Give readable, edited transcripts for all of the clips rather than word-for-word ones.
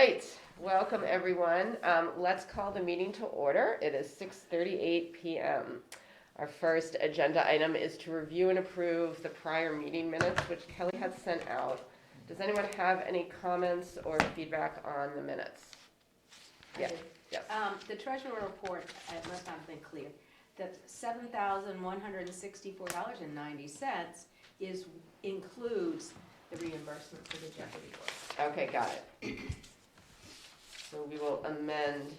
right, welcome everyone. Let's call the meeting to order. It is 6:38 p.m. Our first agenda item is to review and approve the prior meeting minutes, which Kelly had sent out. Does anyone have any comments or feedback on the minutes? Yes. Yes. The treasurer report, it must not have been clear, that $7,164.90 includes the reimbursement for the Jeopardy work. Okay, got it. So we will amend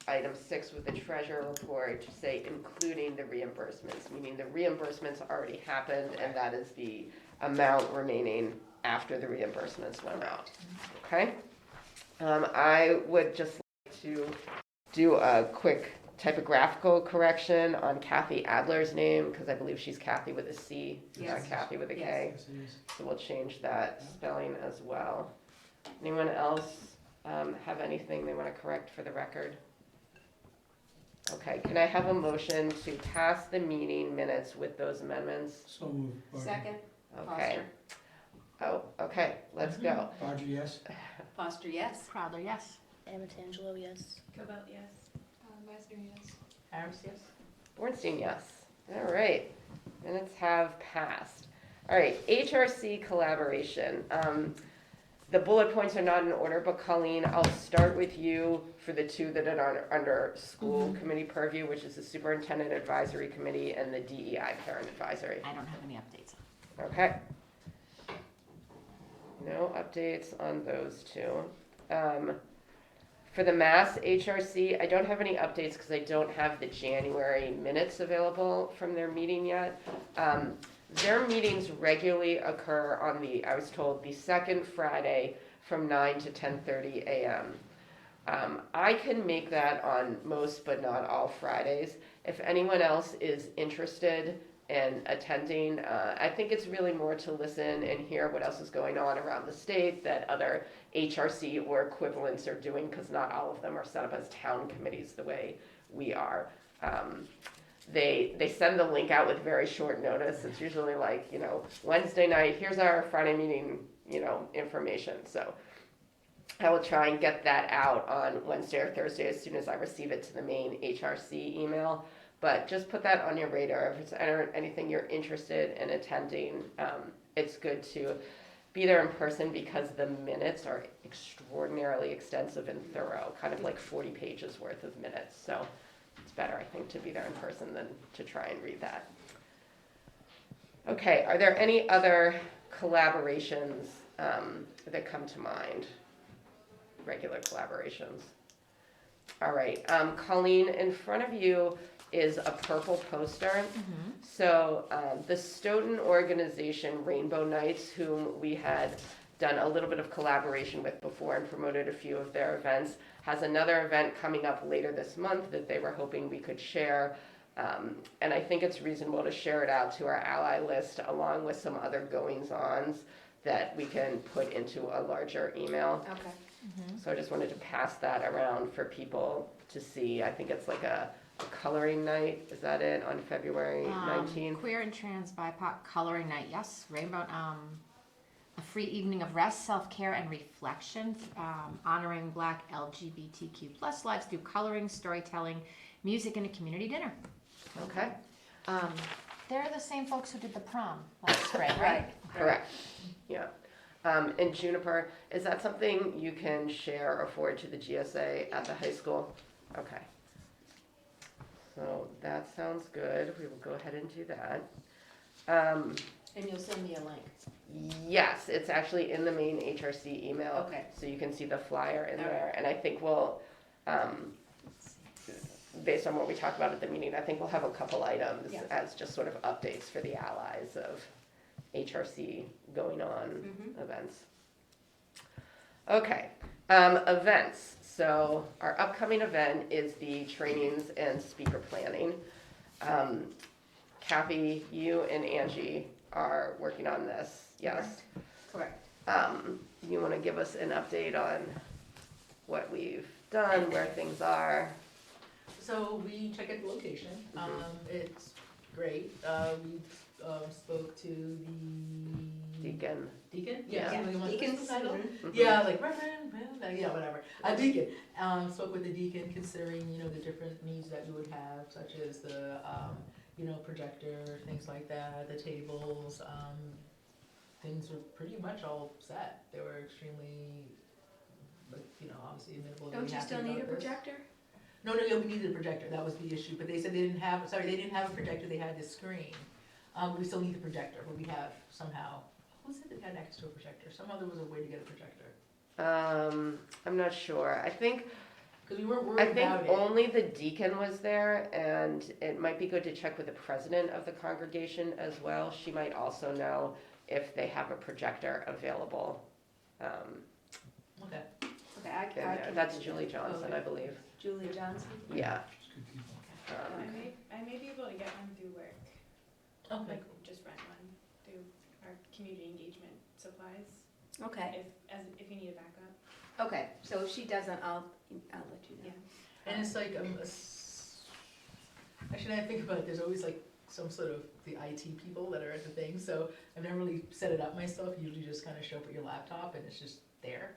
item 6 with the treasurer report to say including the reimbursements, meaning the reimbursements already happened and that is the amount remaining after the reimbursements went out. Okay? I would just like to do a quick typographical correction on Kathy Adler's name because I believe she's Kathy with a C, not Kathy with a K. Yes, it is. So we'll change that spelling as well. Anyone else have anything they want to correct for the record? Okay, can I have a motion to pass the meeting minutes with those amendments? So moved. Barger. Second, Okay. Foster. Oh, okay, let's go. Barger, yes. Foster, yes. Crowder, yes. Amatangelo, yes. Cobalt, yes. Meissner, yes. Harris, yes. Bornstein, yes. All right, minutes have passed. All right, HRC collaboration. The bullet points are not in order, but Colleen, I'll start with you for the two that are under school committee purview, which is the superintendent advisory committee and the DEI parent advisory. I don't have any updates. Okay. No updates on those two. For the Mass HRC, I don't have any updates because I don't have the January minutes available from their meeting yet. Their meetings regularly occur on I was told, the second Friday from 9 to 10:30 a.m. I can make that on most but not all Fridays. If anyone else is interested in attending, I think it's really more to listen and hear what else is going on around the state that other HRC or equivalents are doing, because not all of them are set up as town committees the way we are. They send the link out with very short notice. It's usually like, Wednesday night, here's our Friday meeting, information. So I will try and get that out on Wednesday or Thursday as soon as I receive it to the main HRC email. But just put that on your radar. If it's anything you're interested in attending, it's good to be there in person because the minutes are extraordinarily extensive and thorough, kind of like 40 pages worth of minutes. So it's better, I think, to be there in person than to try and read that. Okay, are there any other collaborations that come to mind? Regular collaborations. All right, Colleen, in front of you is a purple poster. So the Stoughton organization, Rainbow Nights, whom we had done a little bit of collaboration with before and promoted a few of their events, has another event coming up later this month that they were hoping we could share. And I think it's reasonable to share it out to our ally list along with some other goings-ons that we can put into a larger email. Okay. So I just wanted to pass that around for people to see. I think it's like a coloring night. Is that it, on February 19th? Queer and trans BIPOC coloring night, yes. Rainbow, a free evening of rest, self-care, and reflection, honoring Black LGBTQ plus lives through coloring, storytelling, music, and a community dinner. Okay, They're the same folks who did the prom last spring, right? correct. Yeah. And Juniper, is that something you can share or forward to the GSA at the high school? Okay. So that sounds good. We will go ahead and do that. And you'll send me a link. Yes, it's actually in the main HRC email. Okay. So you can see the flyer in All there. right. And I think we'll, based on what we talked about at the meeting, I think we'll have a couple items Yes. as just sort of updates for the allies of HRC going on events. Okay, events. So our upcoming event is the trainings and speaker planning. Kathy, you and Angie are working on this, yes? Correct. You want to give us an update on what we've done, where things are? So we check at the location. It's great. We spoke to the Deacon. Deacon? Yeah. something like Deacons. what's the title? Mhm. Yeah, like Reverend, well, yeah, whatever. A deacon. Spoke with the deacon, considering the different needs that you would have, such as the projector, things like that, the tables. Things were pretty much all set. They were extremely, like, obviously amenable. Don't you still need a projector? No, yeah, we needed a projector. That was the issue. But they said they didn't have a projector. They had this screen. We still need the projector, but we have somehow. Who said they had access to a projector? Somehow there was a way to get a projector. I'm not sure. I think Because we weren't worried about it. only the deacon was there, and it might be good to check with the president of the congregation as well. She might also know if they have a projector available. Okay. Okay, I in can. there. That's Julie Johnson, I believe. Julia Johnson? Yeah. It's good people. I may be able to get one through work, Okay. like just rent one through our community engagement supplies, Okay, if you need a backup. okay, so if she doesn't, I'll let you know. Yeah. And it's like, actually, I think about it, there's always like some sort of the IT people that are at the thing, so I've never really set it up myself, usually just kind of show up at your laptop and it's just there.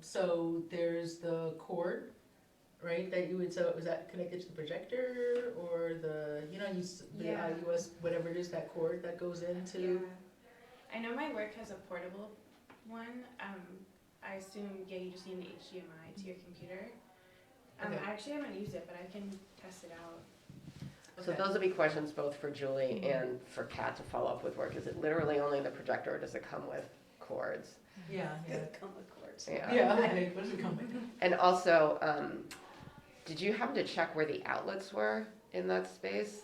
So there's the cord, right, that you would, so was that connected to the projector or the, Yeah. US, whatever it is, that cord that goes into? Yeah. I know my work has a portable one. I assume, you just need an HDMI to your computer. Okay. I actually haven't used it, but I can test it out. So Okay. those will be questions both for Julie and for Kat to follow up with work. Is it literally only the projector, or does it come with cords? Yeah, yeah. Come with cords. Yeah, okay, what does it come with? And also, did you happen to check where the outlets were in that space?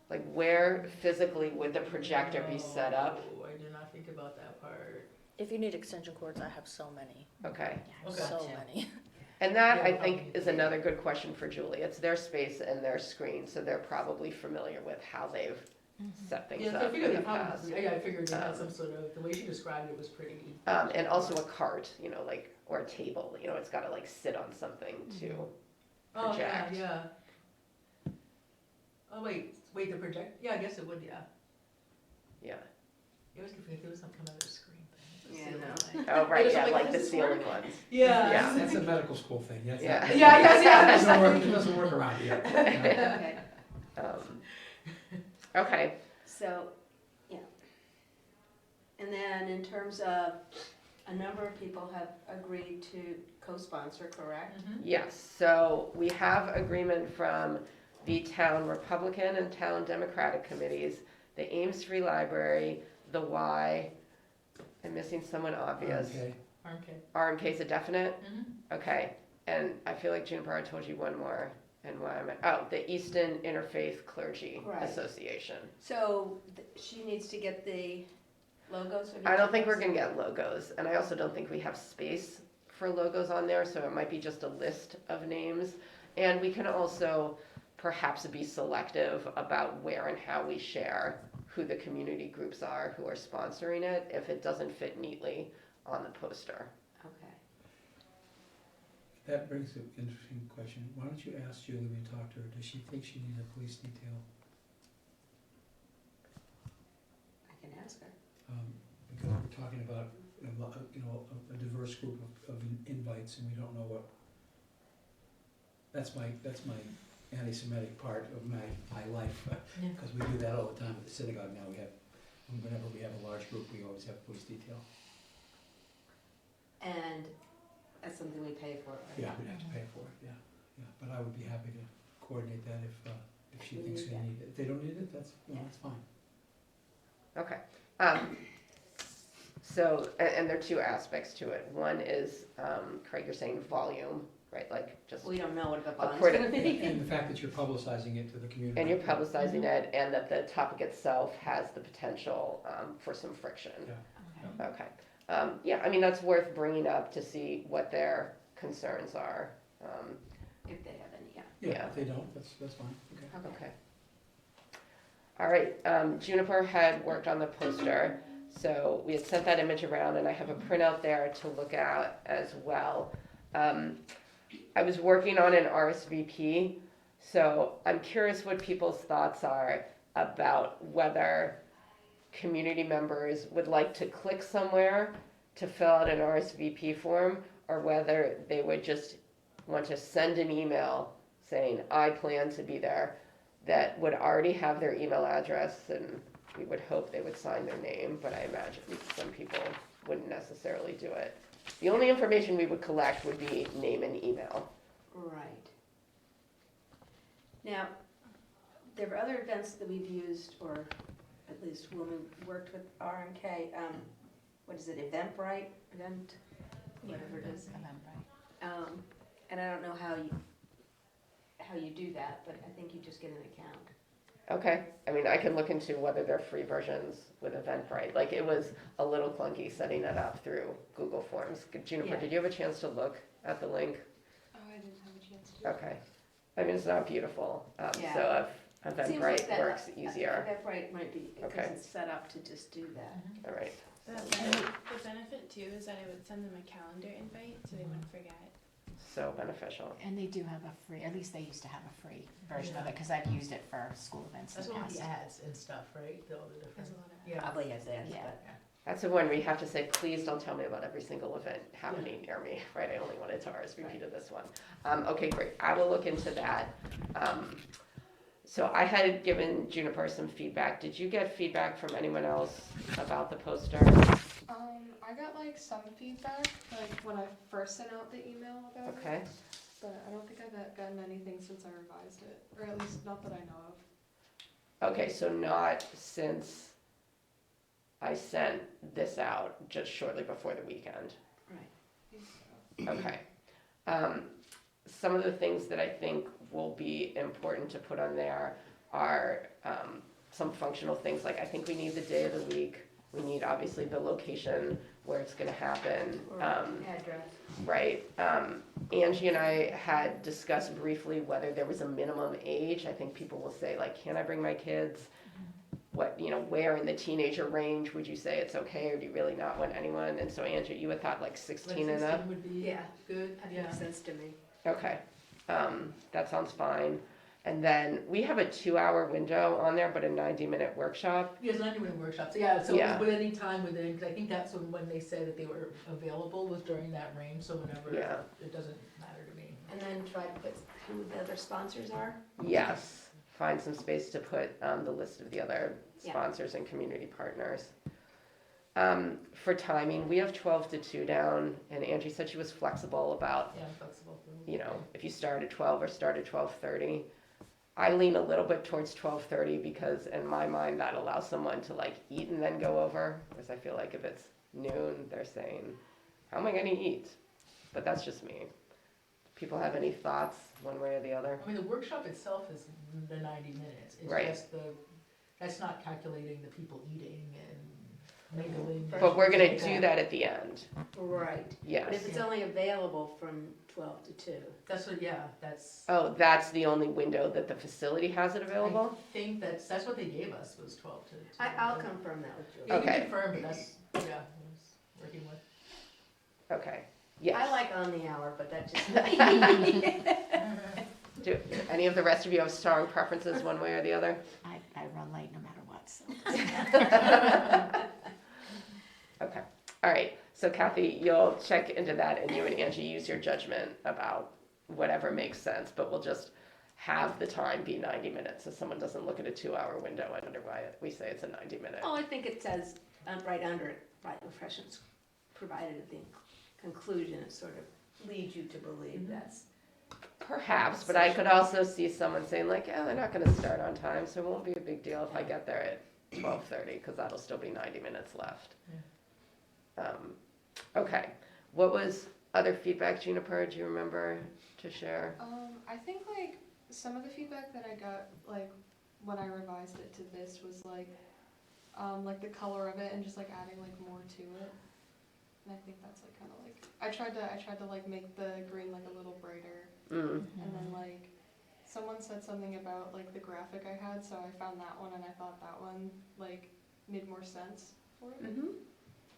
Like, where physically would the projector be set up? No, I did not think about that part. If you need extension cords, I have so many, Okay. Okay. so many. And that, Yeah, I probably. think, is another good question for Julie. It's their space and their screen, so they're probably familiar with how they've set things Yeah, so I up figured in they the past. probably, I figured they had some sort of, the way she described it was pretty. And also a cart, like, or a table, it's gotta like sit on something to Oh, yeah, project. yeah. Oh, wait, the project, yeah, I guess it would, yeah. Yeah. I always think there was some kind of other screen thing. It's a Yeah, ceiling no. thing. Oh, right, It's yeah, like, like how the does this ceiling work? ones. Yeah. Yeah. That's a medical school thing, yes. Yeah. Yeah, It doesn't work, it doesn't work around here. Okay, Okay, so, yeah. And then in terms of, a number of people have agreed to co-sponsor, correct? Mhm. yes, so we have agreement from the town Republican and town Democratic committees, the Ames Free Library, the Y, I'm missing someone obvious. Okay. Okay. RMK's a definite? Mhm. Okay, and I feel like Juniper, I told you one more, and why am I, the Easton Interfaith Clergy Right. Association. So she needs to get the logos? of I each don't of think we're those? gonna get logos, and I also don't think we have space for logos on there, so it might be just a list of names. And we can also perhaps be selective about where and how we share who the community groups are who are sponsoring it, if it doesn't fit neatly on the poster. Okay. That brings up an interesting question. Why don't you ask Julie when you talk to her, does she think she needs a police detail? I can ask her. Because we're talking about, a diverse group of invites, and we don't know what. That's my anti-Semitic part of my life, Yeah. because we do that all the time at the synagogue now. Whenever we have a large group, we always have police detail. And that's something we pay for, right? Yeah, we'd have to pay for it, yeah. But I would be happy to coordinate that if she We thinks need we that. need it. If they don't need it, that's fine. Okay. So, and there are two aspects to it. One is, Craig, you're saying volume, right? Like just, We don't know what the bond's According- gonna be. And the fact that you're publicizing it to the community. and you're publicizing it, and that the topic itself has the potential for some friction. Yeah. Okay. Okay. Yeah, I mean, that's worth bringing up to see what their concerns are. If they have any, yeah. Yeah, Yeah. if they don't, that's fine, okay. Okay. All right, Juniper had worked on the poster, so we had sent that image around, and I have a printout there to look at as well. I was working on an RSVP, so I'm curious what people's thoughts are about whether community members would like to click somewhere to fill out an RSVP form, or whether they would just want to send an email saying, I plan to be there, that would already have their email address, and we would hope they would sign their name, but I imagine some people wouldn't necessarily do it. The only information we would collect would be name and email. Right. Now, there are other events that we've used, or at least when we worked with RMK, what is it, Eventbrite, whatever it is. And I don't know how you do that, but I think you just get an account. Okay, I mean, I can look into whether they're free versions with Eventbrite. Like, it was a little clunky setting it up through Google Forms. Juniper, Yeah. did you have a chance to look at the link? Oh, I didn't have a chance to. Okay. I mean, it's not beautiful, Yeah. so if Seems like Eventbrite that- works easier. Eventbrite might be, because Okay. it's set up to just do that. All right. The benefit too is that it would send them a calendar invite so they wouldn't forget. So beneficial. And they do have a free, at least they used to have a free version of it, because I've used it for school events in That's the what the past. ads and stuff, right? All the There's different. a lot of Yeah. Probably has that, Yeah. but. That's the one where you have to say, please don't tell me about every single event happening near me, right? I only wanted to RSVP to this one. Okay, great. I will look into that. So I had given Juniper some feedback. Did you get feedback from anyone else about the poster? I got like some feedback, like when I first sent out the email about it, Okay. but I don't think I've gotten anything since I revised it, or at least not that I know of. Okay, so not since I sent this out, just shortly before the weekend. I think so. Okay. Some of the things that I think will be important to put on there are some functional things, like I think we need the day of the week. We need obviously the location where it's gonna happen. Or address. Right. Angie and I had discussed briefly whether there was a minimum age. I think people will say, like, can I bring my kids? What, where in the teenager range would you say it's okay, or do you really not want anyone? And so Angie, you had thought like 16 and up? Would be Yeah. good, That yeah. makes sense to me. Okay, that sounds fine. And then we have a 2-hour window on there, but a 90-minute workshop. Yeah, it's not doing workshops, yeah, so Yeah. with any time within, because I think that's when they said that they were available was during that range, so whenever, Yeah. it doesn't matter to me. And then try to put who the other sponsors are. Yes, find some space to put the list of the other Yeah. sponsors and community partners. For timing, we have 12 to 2 down, and Angie said she was flexible about, Yeah, I'm flexible for. if you start at 12 or start at 12:30. I lean a little bit towards 12:30 because in my mind that allows someone to like eat and then go over, because I feel like if it's noon, they're saying, how am I gonna eat? But that's just me. People have any thoughts one way or the other? I mean, the workshop itself is the 90 minutes, it's Right. just that's not calculating the people eating and mingling. But we're gonna Like do that at the end, Right. But if yes. it's only available from 12 to 2. That's what, yeah, that's. Oh, that's the only window that the facility has it available? I think that's what they gave us, was 12 to 2. I'll confirm that with Julie. Yeah, you Okay. can confirm, but that's, yeah, I was working with. Okay, yes. I like on the hour, but that just. Do any of the rest of you have strong preferences one way or the other? I run late no matter what, so. Okay, all right, so Kathy, you'll check into that and you and Angie use your judgment about whatever makes sense, but we'll just have the time be 90 minutes so someone doesn't look at a 2-hour window and wonder why we say it's a 90-minute. Oh, I think it says, right under it, right, refreshments provided at the conclusion, it sort of leads you to believe that's. Perhaps, but I could also see someone saying like, they're not gonna start on time, so it won't be a big deal if I get there at 12:30, because that'll still be 90 minutes left. Okay, what was other feedback, Juniper, do you remember to share? I think like some of the feedback that I got like when I revised it to this was like the color of it and just like adding like more to it. And I think that's like kind of like I tried to like make the green like a little brighter. Mm. And then like someone said something about like the graphic I had, so I found that one and I thought that one like made more sense for it. Mm-hmm.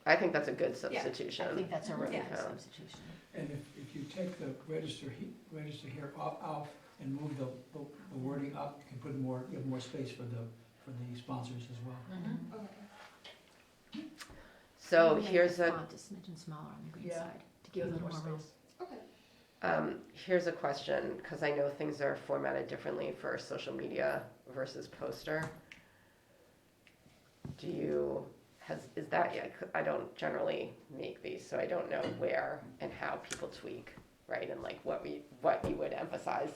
I think that's a good I substitution. think that's a really Yeah. good substitution. And if you take the register here off and move the wording up, you can put more, you have more space for the sponsors as well. Mm-hmm. Okay. So Maybe make here's the a, font a smidgen smaller on the green Yeah. side to give it a little more room. space. Okay. here's a question, because I know things are formatted differently for social media versus poster. Is that, yeah, I don't generally make these, so I don't know where and how people tweak, right? And like what you would emphasize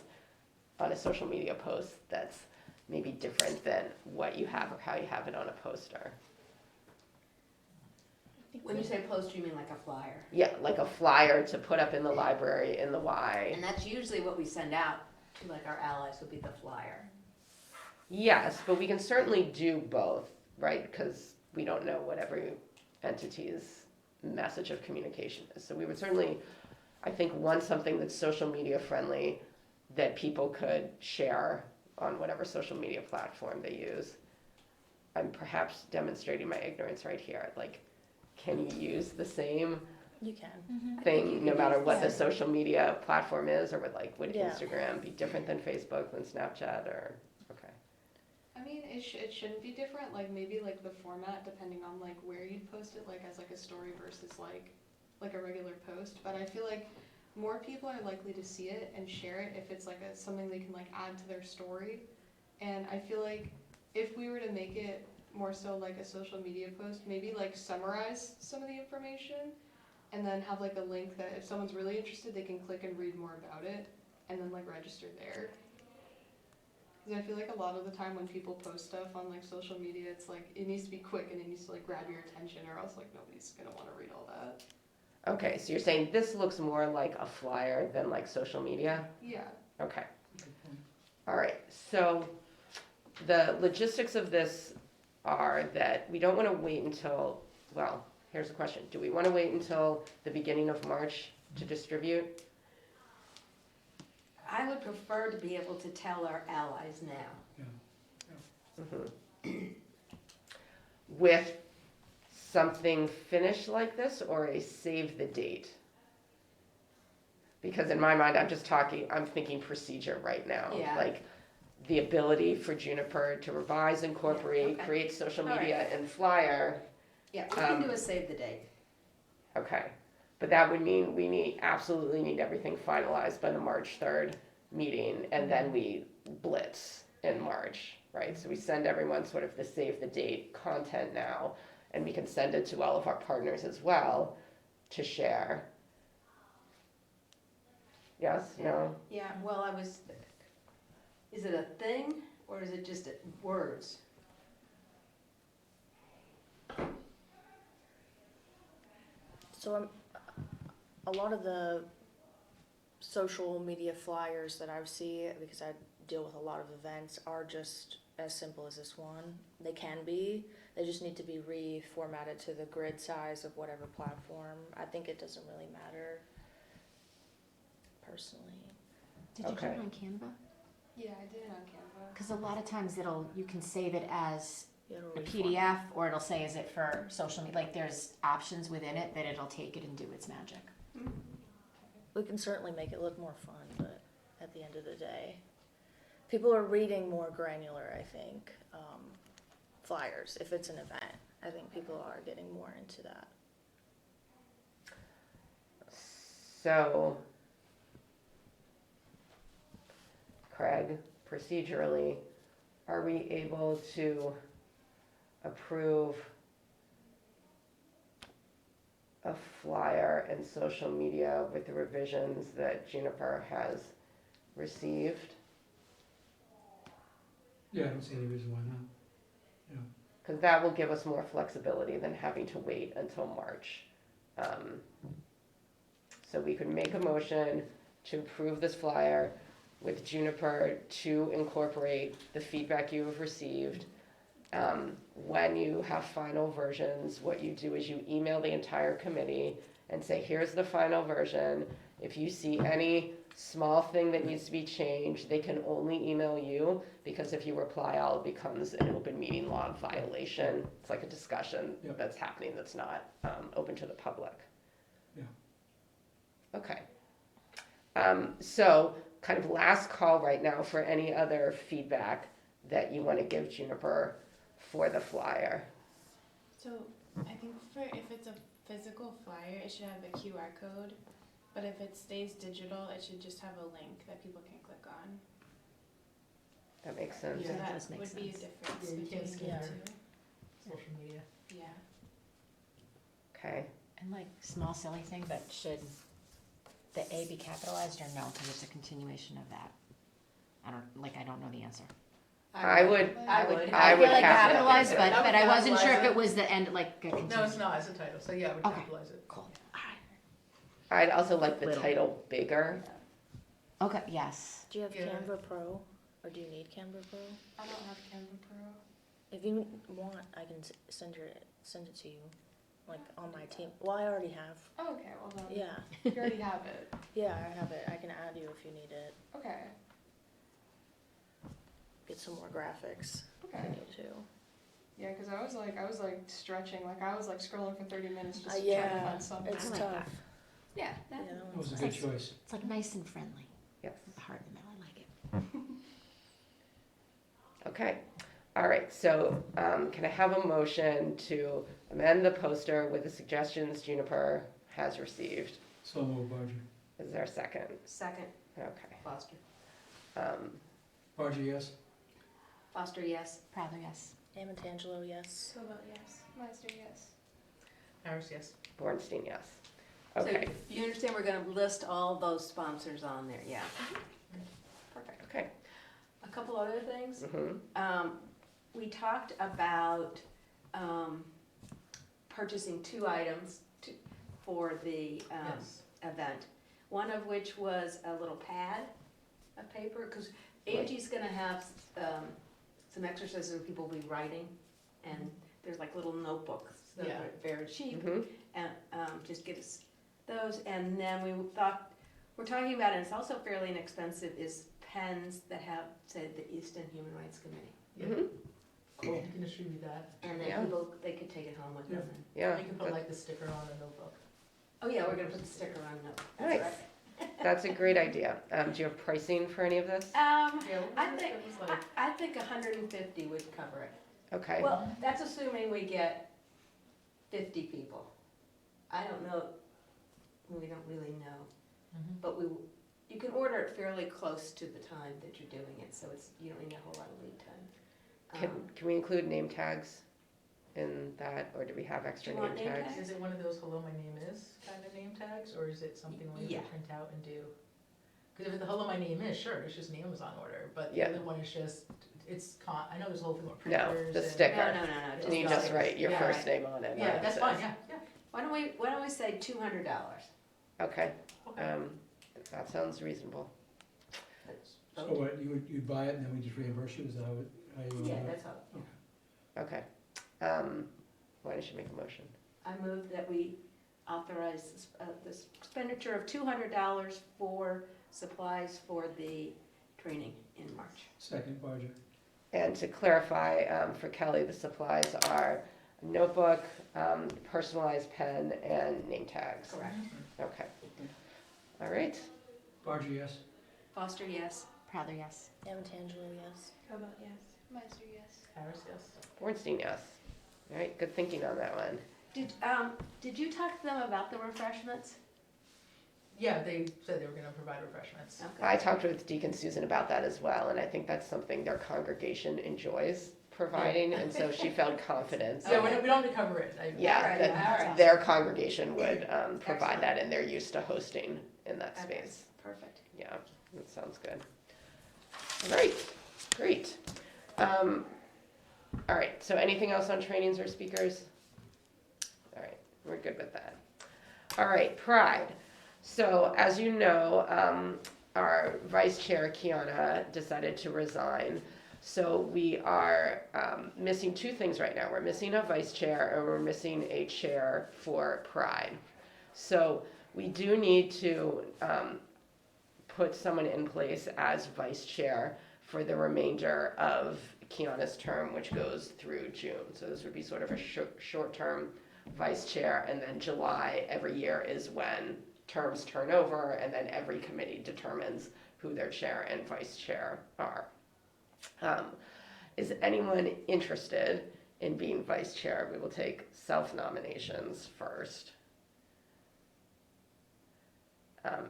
on a social media post that's maybe different than what you have or how you have it on a poster. When you say poster, you mean like a flyer? Yeah, like a flyer to put up in the library in the Y. And that's usually what we send out to like our allies would be the flyer. Yes, but we can certainly do both, right? Because we don't know what every entity's message of communication is. So we would certainly, I think, want something that's social media friendly that people could share on whatever social media platform they use. I'm perhaps demonstrating my ignorance right here. Like, can you use the same You can. thing no matter what the Yeah. social media platform is, or would Yeah. Instagram be different than Facebook, than Snapchat, or okay? I mean, it shouldn't be different. Like maybe like the format, depending on like where you'd post it, like as like a story versus like a regular post. But I feel like more people are likely to see it and share it if it's like something they can like add to their story. And I feel like if we were to make it more so like a social media post, maybe like summarize some of the information and then have like a link that if someone's really interested, they can click and read more about it and then like register there. Because I feel like a lot of the time when people post stuff on like social media, it's like it needs to be quick and it needs to like grab your attention, or else like nobody's gonna want to read all that. Okay, so you're saying this looks more like a flyer than like social media? Yeah. Okay, all right. So the logistics of this are that we don't want to wait until, well, here's the question. Do we want to wait until the beginning of March to distribute? I would prefer to be able to tell our allies now. With something finished like this, or a save the date? Because in my mind, I'm thinking procedure right now. Yeah. Like the ability for Juniper to revise, incorporate, Yeah, okay. create social All media and flyer. Yeah, we can do a save the date. Okay, but that would mean we absolutely need everything finalized by the March 3rd meeting, and then we blitz in March, right? So we send everyone sort of the save the date content now, and we can send it to all of our partners as well to share. Yes, no? Yeah, well, is it a thing or is it just words? So a lot of the social media flyers that I see, because I deal with a lot of events, are just as simple as this one. They can be. They just need to be reformatted to the grid size of whatever platform. I think it doesn't really matter, personally. Did you do Okay. it on Canva? Yeah, I did it on Canva. Because a lot of times you can save it as It'll a reformat. PDF, or it'll say, is it for social media? Like there's options within it that it'll take it and do its magic. We can certainly make it look more fun, but at the end of the day, people are reading more granular, I think, flyers. If it's an event, I think people are getting more into that. So, Craig, procedurally, are we able to approve a flyer and social media with the revisions that Juniper has received? Yeah, I don't see any reason why not. Because that will give us more flexibility than having to wait until March. So we could make a motion to approve this flyer with Juniper to incorporate the feedback you have received. When you have final versions, what you do is you email the entire committee and say, here's the final version. If you see any small thing that needs to be changed, they can only email you, because if you reply all, it becomes an open meeting law violation. It's like a discussion Yep. that's happening that's not open to the public. Yeah. Okay. So kind of last call right now for any other feedback that you want to give Juniper for the flyer. So I think if it's a physical flyer, it should have a QR code, but if it stays digital, it should just have a link that people can click on. That makes sense. Yeah, So that that does make would be a sense. difference Yeah, you can't between the scan. two. Social media. Yeah. Okay. And like, small silly thing, but should the A be capitalized or no, because it's a continuation of that? I don't know the answer. I would, I would. I would feel like capitalize capitalized, it. but I wasn't sure if capitalize it was the end, like, a No, it's continuation. not, it's a title, so yeah, I would Okay. capitalize it. Cool. I'd also like the Little. title bigger. Okay, yes. Do you have Yeah. Canva Pro, or do you need Canva Pro? I don't have Canva Pro. If you want, I can send it to you, like on my team. Well, I already have. Oh, okay, well then. Yeah, You already have it. yeah, I have it. I can add you if you need it. Okay. Get some more graphics if Okay. you need to. Yeah, because I was like stretching, like I was like scrolling for 30 minutes just trying to Yeah, find something. it's I like tough. that. Yeah, Yeah, that, that That was a one's good choice. It's like nice and friendly, Yes. with the heart in the middle, I like it. Okay. All right. So can I have a motion to amend the poster with the suggestions Juniper has received? So moved, Barger. Is there a second? second, Okay. Foster. Barger, yes? Foster, yes. Prather, yes. Amantangelo, yes. So about yes. Meister, yes. Harris, yes. Bornstein, yes. So Okay. you understand we're gonna list all those sponsors on there, yeah. Perfect. Okay. A couple other things. Mm-hmm. We talked about, purchasing 2 items for the, Yes. event. One of which was a little pad of paper, because Angie's gonna have, some exercises where people will be writing, and there's like little notebooks that Yeah. are very cheap, Mm-hmm. and, just get us those, and then we're talking about, and it's also fairly inexpensive, is pens that have, say, the Easton Human Rights Committee. Yeah. Mm-hmm. Cool, you can distribute that. And then Yeah. people, they could take it home with them. and- Yeah. You can put like the sticker on the notebook. Oh, yeah, we're gonna put the sticker on the, Nice. that's That's a great idea. Do you have pricing for any of this? right. Yeah, what I was it? think, It was like, I think 150 would cover it. Okay. Well, that's assuming we get 50 people. I don't know, we don't really know, mhm. but you can order it fairly close to the time that you're doing it, so you don't need a whole lot of lead time. Can we include name tags in that, or do we have extra Do you want name name tags? tags? Is it one of those hello, my name is kind of name tags, or is it something where you Yeah. can print out and do? Because if it's the hello, my name is, sure, it's just an Amazon order, but the Yeah. other one is just, I know there's a whole thing with No, printers. the and- sticker. No, And you got just it. write your Yeah. first name on it. Yeah, and that's it fine, says- yeah. Why don't we say $200? Okay. Okay. That sounds reasonable. Let's So vote. what, you'd buy it and then we just reimburse you, is that how you? Yeah, that's how, Okay. Why don't you make a motion? I move that we authorize this expenditure of $200 for supplies for the training in March. Second, Barger. And to clarify, for Kelly, the supplies are a notebook, personalized pen, and name tags. Correct. Okay. All right. Barger, yes? Foster, yes. Prather, yes. Amantangelo, yes. So about yes. Meister, yes. Harris, yes. Bornstein, yes. All right, good thinking on that one. Did you talk to them about the refreshments? Yeah, they said they were gonna provide refreshments. Okay. I talked with Deacon Susan about that as well, and I think that's something their congregation enjoys providing, and so she felt confident. Yeah, we don't recover it. Yeah, Alright, that alright. their congregation would provide Excellent. that, and they're used to hosting in that Okay. space. Perfect. Yeah, that sounds good. All right, great. All right, so anything else on trainings or speakers? All right, we're good with that. All right, Pride. So as you know, our vice chair, Kiana, decided to resign. So we are missing 2 things right now. We're missing a vice chair and we're missing a chair for Pride. So we do need to put someone in place as vice chair for the remainder of Kiana's term, which goes through June. So this would be sort of a short-term vice chair, and then July every year is when terms turn over, and then every committee determines who their chair and vice chair are. Is anyone interested in being vice chair. We will take self-nominations first.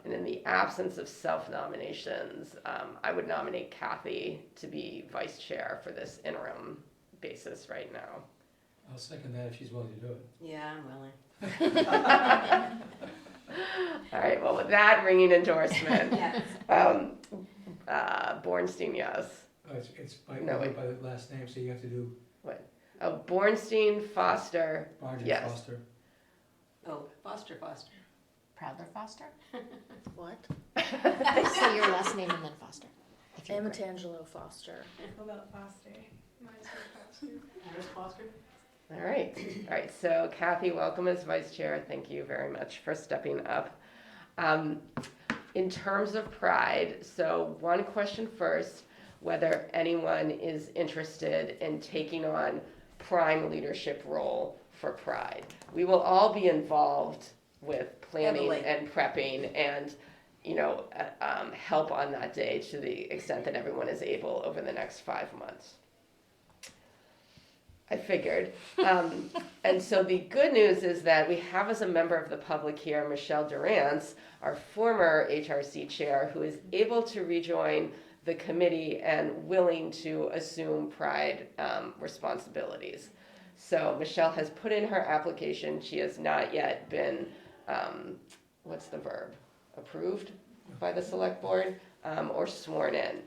And in the absence of self-nominations, I would nominate Kathy to be vice chair for this interim basis right now. I'll second that if she's willing to do it. Yeah, I'm willing. All right, well, with that ringing endorsement, Yes. Bornstein, yes. It's by, No, wait. by the last name, so you have to do Oh, Bornstein, Foster, Barger, Yes. Foster. Oh, Foster. Proudler Foster? What? Say your last name and then Foster. if you Emma agree. Tangelo Foster. What about Foster? Mine's for Foster. Iris Foster? All right, so Kathy, welcome as vice chair. Thank you very much for stepping up. In terms of Pride, so one question first, whether anyone is interested in taking on prime leadership role for Pride. We will all be involved with planning Heavily. and prepping and, help on that day to the extent that everyone is able over the next 5 months. I figured. And so the good news is that we have as a member of the public here, Michelle Durance, our former HRC chair, who is able to rejoin the committee and willing to assume Pride responsibilities. So Michelle has put in her application. She has not yet been, what's the verb? Approved by the select board or sworn in.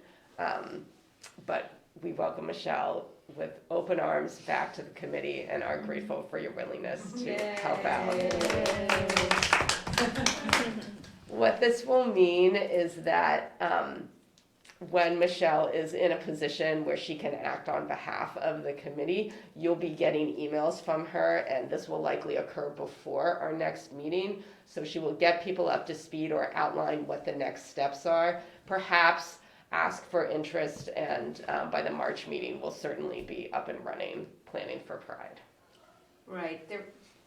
But we welcome Michelle with open arms back to the committee and are grateful for your willingness to help out. What this will mean is that when Michelle is in a position where she can act on behalf of the committee, you'll be getting emails from her, and this will likely occur before our next meeting. So she will get people up to speed or outline what the next steps are. Perhaps ask for interest, and by the March meeting, we'll certainly be up and running, planning for Pride. Right,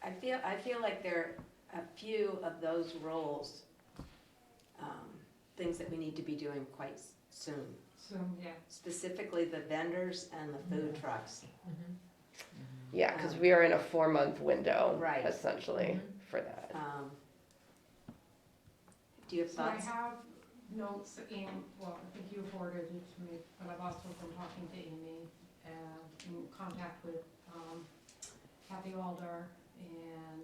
I feel like there are a few of those roles, things that we need to be doing quite soon. Yeah. Specifically the vendors and the food trucks. Mm-hmm. Yeah, because we are in a 4-month window, Right. essentially, for that. Do you have So I thoughts? have notes in, well, I think you forwarded it to me, but I've also been talking to Amy and in contact with Kathy Alder and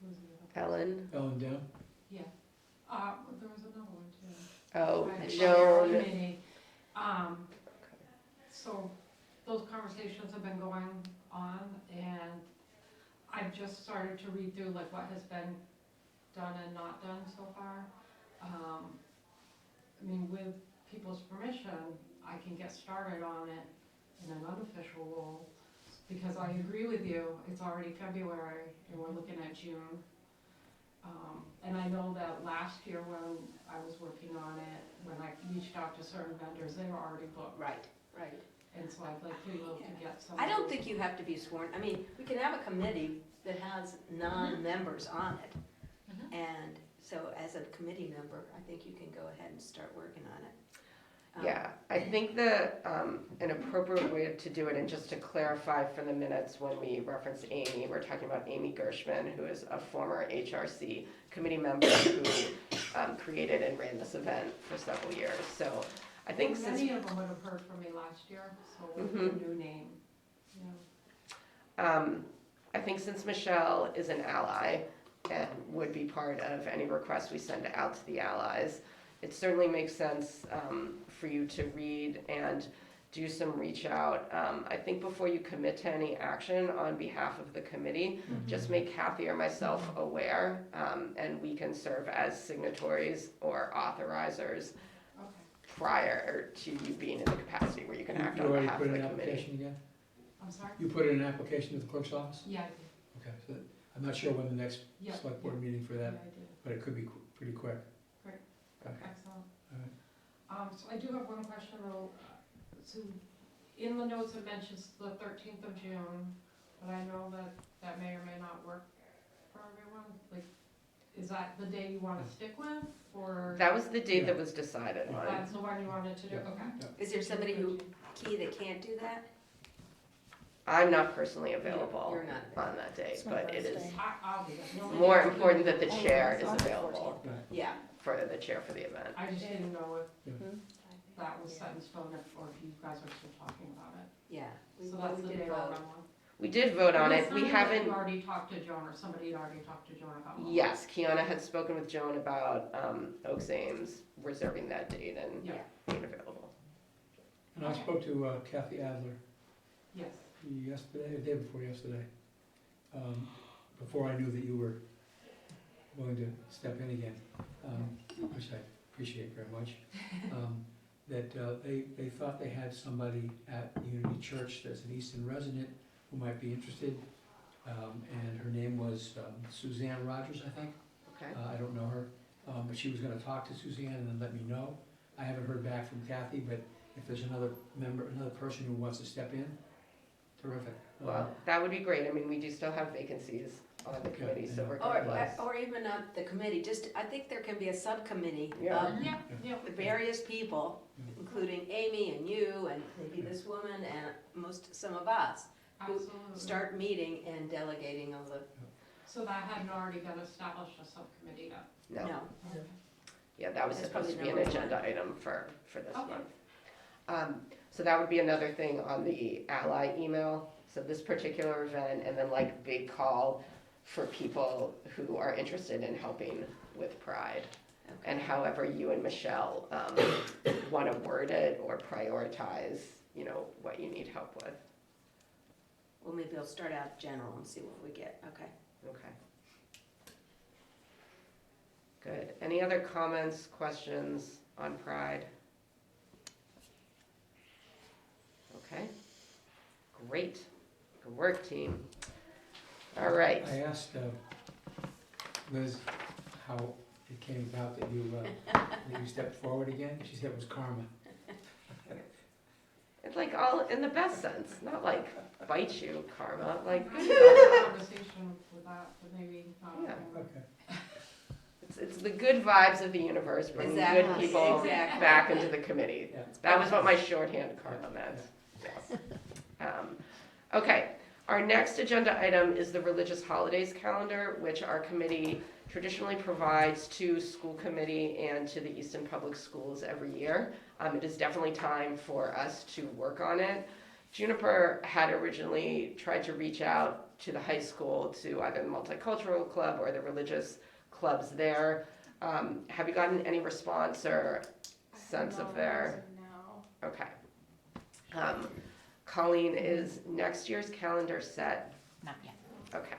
who's the other? Ellen? Ellen Down? There was another one too. Oh, Right, Joan. committee. So those conversations have been going on, and I've just started to read through like what has been done and not done so far. I mean, with people's permission, I can get started on it in an unofficial role, because I agree with you, it's already February and we're looking at June. And I know that last year when I was working on it, when I reached out to certain vendors, they were already booked. Right. And so I'd like to be able to get some. I don't think you have to be sworn, I mean, we can have a committee that has non-members on it. Mhm. And so as a committee member, I think you can go ahead and start working on it. Yeah, I think the an appropriate way to do it, and just to clarify for the minutes when we reference Amy, we're talking about Amy Gershman, who is a former HRC committee member who created and ran this event for several years. So I think since Many of them would have heard from me last year, so with a new name, I think since Michelle is an ally and would be part of any request we send out to the allies, it certainly makes sense for you to read and do some reach out. I think before you commit to any action on behalf of the committee, just make Kathy or myself aware, and we can serve as signatories or authorizers Okay, prior to you being in the capacity where you can act You on already behalf put of in the an committee. application again? I'm sorry? You put in an application to the clerk's office? Yeah, I did. Okay, so I'm not sure when the next Yeah, select board meeting for yeah, that, I did. but it could be pretty quick. Great. Okay. Excellent. All right. So I do have one question though. So in the notes it mentions the 13th of June, but I know that that may or may not work for everyone. Like, is that the day you want to stick with, or That was the date that was decided on. that's the one you wanted to do? Yeah. Okay. Yeah. Is there somebody who that can't do that? I'm not personally available You're not on that day, It's my but it is birthday. I'll be there. more important that the Oh, chair it's is on the available Yeah. for the chair for the event. I just didn't know if Hmm? that was set in stone or if you guys are still talking about it. Yeah. So that's the did day vote. I'll run one. We did vote on Because it. We sounded like haven't. You already talked to Joan, or somebody had already talked to Joan about one. Yes, Kiana had spoken with Joan about Oaks Ames reserving that date and Yeah. being available. And I spoke to Kathy Adler Yes. yesterday, or the day before yesterday, before I knew that you were willing to step in again, which I appreciate very much. That they thought they had somebody at Unity Church that's an Easton resident who might be interested. And her name was Suzanne Rogers, I think. Okay. I don't know her, but she was gonna talk to Suzanne and then let me know. I haven't heard back from Kathy, but if there's another person who wants to step in, terrific. Well, that would be great. I mean, we do still have vacancies on the committee, so we're Or, gonna bless. or even not the committee, just, I think there can be a subcommittee Yeah. of Yeah, yeah. the various people, including Amy and you and maybe this woman and some of us, Absolutely. start meeting and delegating all the, So that hadn't already been established a subcommittee yet? No, no. yeah, that was That's supposed to be probably an number one. agenda item for this Okay. month. So that would be another thing on the Ally email. So this particular event, and then like big call for people who are interested in helping with Pride. And however you and Michelle want to word it or prioritize, you know, what you need help with. Well, maybe I'll start out general and see what we get, okay? Okay. Good. Any other comments, questions on Pride? Okay. Great. Good work, team. All right. I asked Liz how it came about that you stepped forward again. She said it was karma. It's like all in the best sense, not like bite you, karma. Like I had a conversation with that, but maybe not. Yeah. Okay. it's the good vibes of the universe bringing good Exactly, people exactly. back into the committee. Yeah. That was what my shorthand karma meant. Yes. Okay, our next agenda item is the religious holidays calendar, which our committee traditionally provides to school committee and to the Easton Public Schools every year. It is definitely time for us to work on it. Juniper had originally tried to reach out to the high school, to either the multicultural club or the religious clubs there. Have you gotten any response or sense of their? No. Okay. Colleen, is next year's calendar set? Not yet. Okay.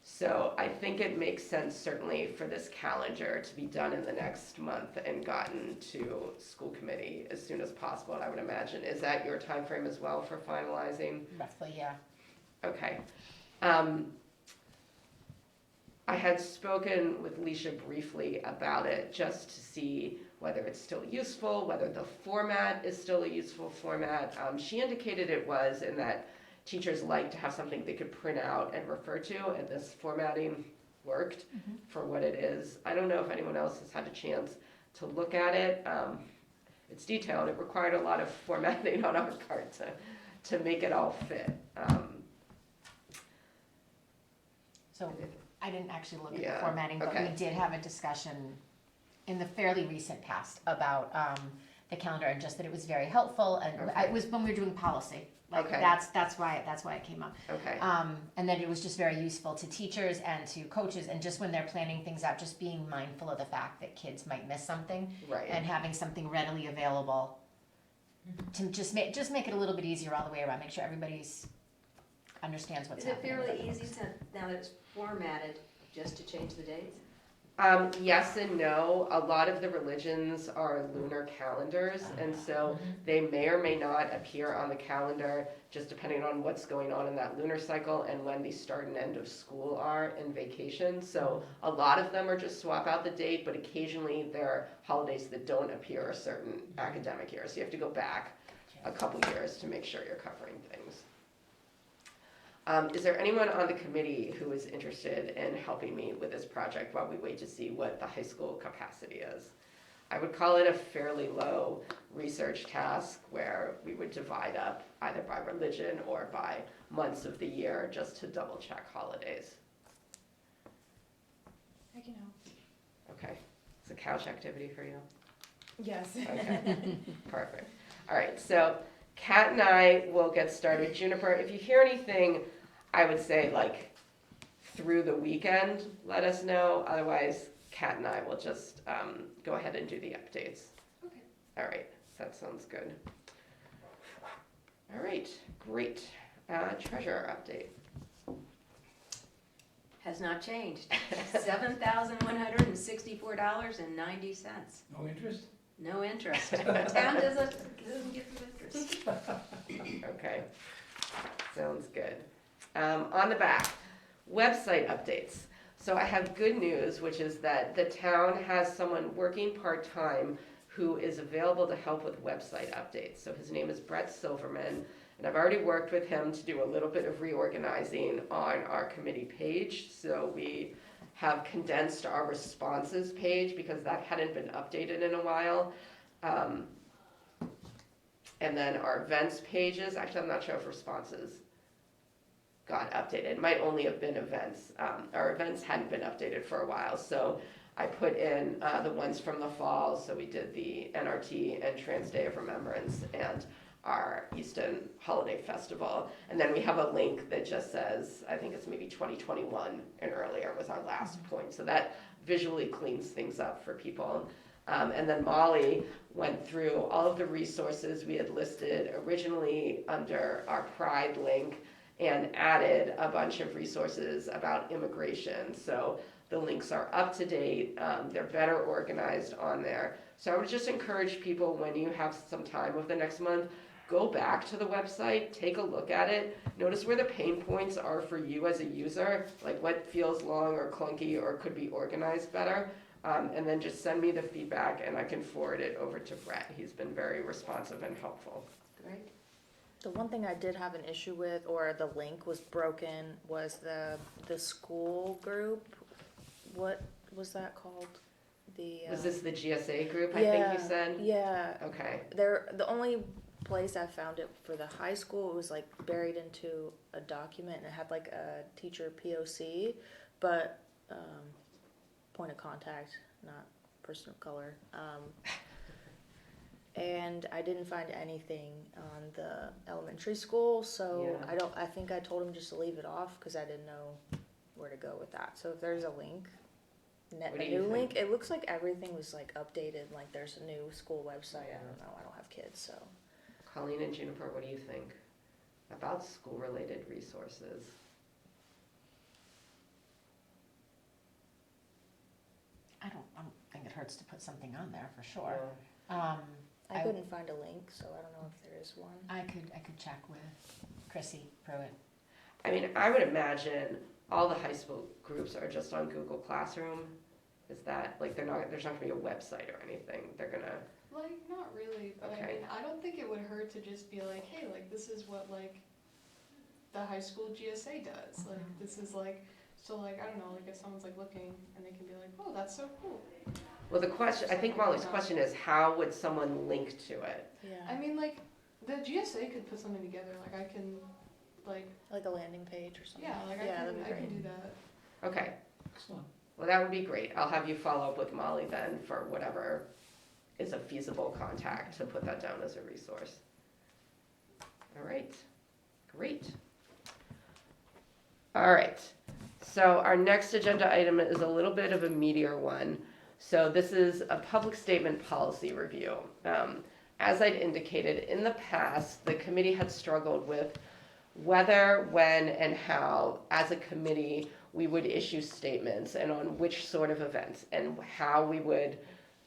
So I think it makes sense certainly for this calendar to be done in the next month and gotten to school committee as soon as possible, I would imagine. Is that your time frame as well for finalizing? Roughly, yeah. Okay. I had spoken with Leisha briefly about it just to see whether it's still useful, whether the format is still a useful format. She indicated it was, and that teachers like to have something they could print out and refer to, and this formatting worked for what it is. I don't know if anyone else has had a chance to look at it. It's detailed. It required a lot of formatting on our part to make it all fit. So I didn't actually look at Yeah, the formatting, but we okay. did have a discussion in the fairly recent past about the calendar, and just that it was very helpful, and Okay. it was when we were doing policy. Like Okay. that's why it came up. Okay. And then it was just very useful to teachers and to coaches, and just when they're planning things out, just being mindful of the fact that kids might miss something, Right. and having something readily available to just make it a little bit easier all the way around. Make sure everybody's understands what's Is it happening. fairly easy to, now that it's formatted, just to change the dates? Yes and no. A lot of the religions are lunar calendars, and so they may or may not appear on the calendar, just depending on what's going on in that lunar cycle and when the start and end of school are and vacation. So a lot of them are just swap out the date, but occasionally there are holidays that don't appear a certain academic year. So you have to go back a couple years to make sure you're covering things. Is there anyone on the committee who is interested in helping me with this project while we wait to see what the high school capacity is? I would call it a fairly low research task where we would divide up either by religion or by months of the year just to double check holidays. I can help. Okay, it's a couch activity for you? Yes. Okay, perfect. All right, so Kat and I will get started. Juniper, if you hear anything, I would say like through the weekend, let us know. Otherwise, Kat and I will just go ahead and do the updates. Okay. All right, that sounds good. All right, great. Treasurer update. Has not changed. $7,164.90. No interest? No interest. The town doesn't get the interest. Okay, sounds good. On the back, website updates. So I have good news, which is that the town has someone working part-time who is available to help with website updates. So his name is Brett Silverman, and I've already worked with him to do a little bit of reorganizing on our committee page. So we have condensed our responses page because that hadn't been updated in a while. And then our events pages, actually I'm not sure if responses got updated. It might only have been events. Our events hadn't been updated for a while, so I put in the ones from the fall. So we did the NRT and Trans Day of Remembrance and our Easton Holiday Festival. And then we have a link that just says, I think it's maybe 2021 and earlier was our last point. So that visually cleans things up for people. And then Molly went through all of the resources we had listed originally under our Pride link and added a bunch of resources about immigration. So the links are up to date, they're better organized on there. So I would just encourage people, when you have some time over the next month, go back to the website, take a look at it, notice where the pain points are for you as a user, like what feels long or clunky or could be organized better. And then just send me the feedback and I can forward it over to Brett. He's been very responsive and helpful. Great. The one thing I did have an issue with, or the link was broken, was the school group. What was that called? Was this the GSA group, I think you said? Yeah. Okay. The only place I found it for the high school, it was like buried into a document and it had like a teacher POC, but point of contact, not person of color. And I didn't find anything on the elementary school, so Yeah. I think I told him just to leave it off because I didn't know where to go with that. So if there's a link, What a do you new think? link, it looks like everything was like updated, like there's a new school website. I don't know, I don't have kids, so. Colleen and Juniper, what do you think about school-related resources? I don't think it hurts to put something on there for sure. I couldn't find a link, so I don't know if there is one. I could check with Chrissy Pruitt. I mean, I would imagine all the high school groups are just on Google Classroom. Is that, like, there's not gonna be a website or anything, they're gonna, Like, not really, but Okay. I mean, I don't think it would hurt to just be like, hey, like, this is what, like, the high school GSA does. Like, this is like, so like, I don't know, like, if someone's like looking and they can be like, oh, that's so cool. well, the question, I think Molly's question is, how would someone link to it? Yeah. I mean, like, the GSA could put something together, like, I can, like, Like a landing page or something. yeah, like, that'd be I great. can do that. Okay, Excellent. well, that would be great. I'll have you follow up with Molly then for whatever is a feasible contact to put that down as a resource. All right, great. All right, so our next agenda item is a little bit of a meatier one. So this is a public statement policy review. As I'd indicated, in the past, the committee had struggled with whether, when, and how, as a committee, we would issue statements and on which sort of events and how we would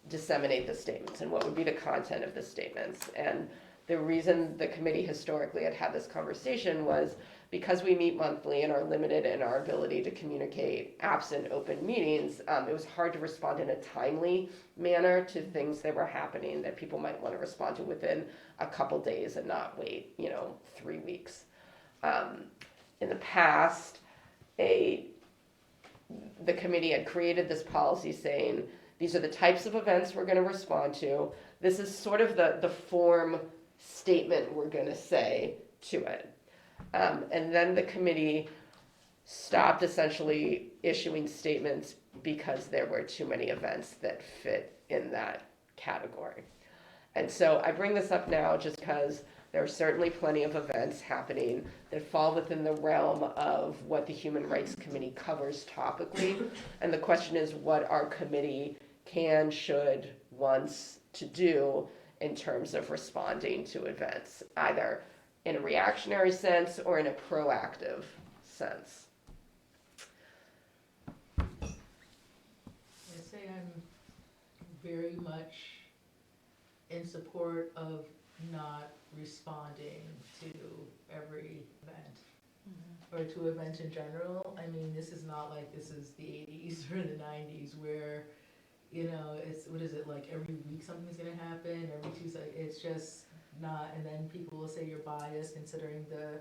disseminate the statements and what would be the content of the statements. And the reason the committee historically had this conversation was because we meet monthly and are limited in our ability to communicate absent open meetings, it was hard to respond in a timely manner to things that were happening that people might want to respond to within a couple days and not wait, 3 weeks. In the past, the committee had created this policy saying These are the types of events we're gonna respond to. This is sort of the form statement we're gonna say to it. And then the committee stopped essentially issuing statements because there were too many events that fit in that category. And so I bring this up now just because there are certainly plenty of events happening that fall within the realm of what the Human Rights Committee covers topically. And the question is what our committee can, should, wants to do in terms of responding to events, either in a reactionary sense or in a proactive sense. I say I'm very much in support of not responding to every event or to events in general. I mean, this is not like this is the 80s or the 90s where, you know, it's, what is it, like every week something's gonna happen, every Tuesday, it's just not, and then people will say you're biased considering the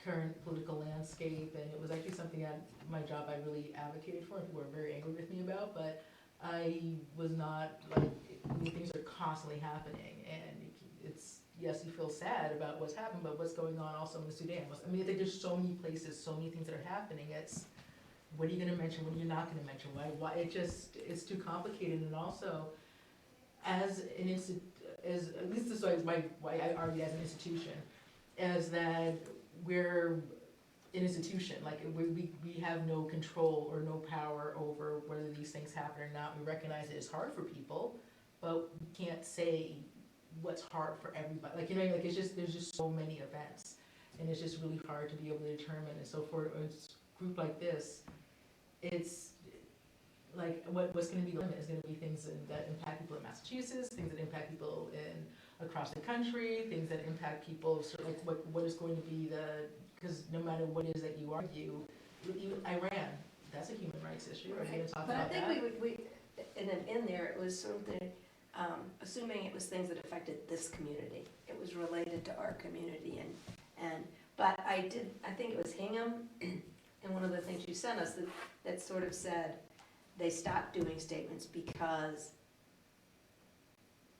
current political landscape, and it was actually something at my job I really advocated for, and people were very angry with me about, but I was not, like, things are constantly happening, and it's, yes, you feel sad about what's happened, but what's going on also in the Sudan. I mean, I think there's so many places, so many things that are happening, it's, what are you gonna mention, what are you not gonna mention, why, it just, it's too complicated, and also, as an as, at least this is why I argue as an institution, is that we're an institution, like, we have no control or no power over whether these things happen or not. We recognize it is hard for people, but we can't say what's hard for everybody, like, you know, like, it's just, there's just so many events, and it's just really hard to be able to determine, and so for a group like this, it's, like, what's gonna be the limit is gonna be things that impact people in Massachusetts, things that impact people across the country, things that impact people, so like, what is going to be because no matter what it is that you argue, even Iran, that's a human rights issue, are we gonna talk But I about that? think we in there, it was something, assuming it was things that affected this community. It was related to our community but I think it was Hingham, and one of the things you sent us that sort of said, they stopped doing statements because